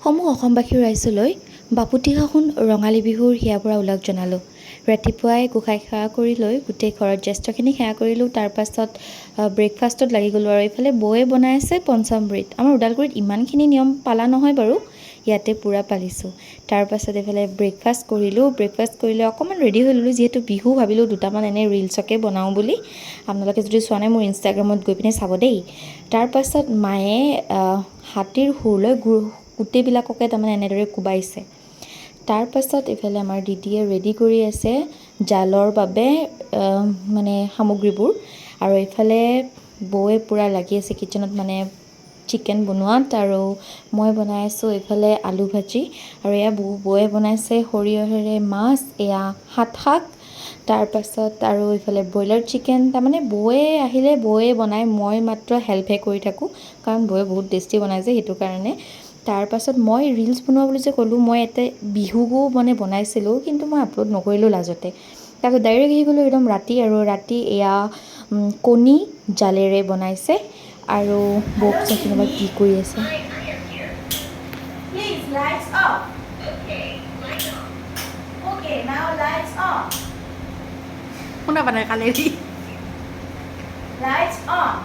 সমূহ অসমবাসীৰ ৰাইজলৈ বাপুতিসাহোন ৰঙালী বিহুৰ হিয়াৰ পৰা ওলগ জনালোঁ। ৰাতিপুৱাই গোসাঁই সেৱা কৰি লৈ গোটেই ঘৰত জ্যেষ্ঠখিনিক সেৱা কৰিলোঁ। তাৰ পাছত ব্ৰেকফাষ্টত লাগি গ'লোঁ আৰু এইফালে বৌয়ে বনাই আছে পঞ্চামৃত। আমাৰ ওদালগুৰিত ইমানখিনি নিয়ম পালা নহয় বাৰু, ইয়াতে পূৰা পালিছোঁ। তাৰ পাছত এইফালে ব্ৰেকফাষ্ট কৰিলোঁ। ব্ৰেকফাষ্ট কৰিলে অকণমান ৰেডি হৈ ল'লোঁ, যিহেতু বিহু ভাবিলোঁ দুটামান এনেই ৰিলচকে বনাওঁ বুলি। আপোনালোকে যদি চোৱা নাই মোৰ ইনষ্টাগ্ৰামত গৈ পিনে চাব দেই। তাৰ পাছত মায়ে হাতীৰ শুৰ লৈ গোটেইবিলাককে তাৰমানে এনেদৰে কোবাইছে। তাৰ পাছত এইফালে আমাৰ দিদিয়ে ৰেডি কৰি আছে জালৰ বাবে মানে সামগ্ৰীবোৰ, আৰু এইফালে বৌয়ে পূৰা লাগি আছে কিটচেনত মানে চিকেন বনোৱাত, আৰু মই বনাই আছোঁ এইফালে আলু ভাজি, আৰু এয়া বৌয়ে বনাইছে সৰিয়হেৰে মাছ, এয়া শাক, তাৰ পাছত আৰু এইফালে ব্ৰইলাৰ চিকেন। তাৰমানে বৌয়ে আহিলে বৌয়ে বনায়, মই মাত্ৰ হেল্পহে কৰি থাকোঁ, কাৰণ বৌয়ে বহুত টেষ্টি বনাই যে সেইটো কাৰণে। তাৰ পাছত মই ৰিলচ বনোৱা বুলি যে ক'লোঁ, মই ইয়াতে বিহুও মানে বনাইছিলোঁ, কিন্তু মই আপলোড নকৰিলোঁ লাজতে। তাৰপিছত ডাইৰেক্ট আহি গ'লোঁ একদম ৰাতি, আৰু ৰাতি এয়া কণী জালেৰে বনাইছে, আৰু বৌক চাচোন এবাৰ কি কৰি আছে। শুনা পানাই কালেৰি Lights on.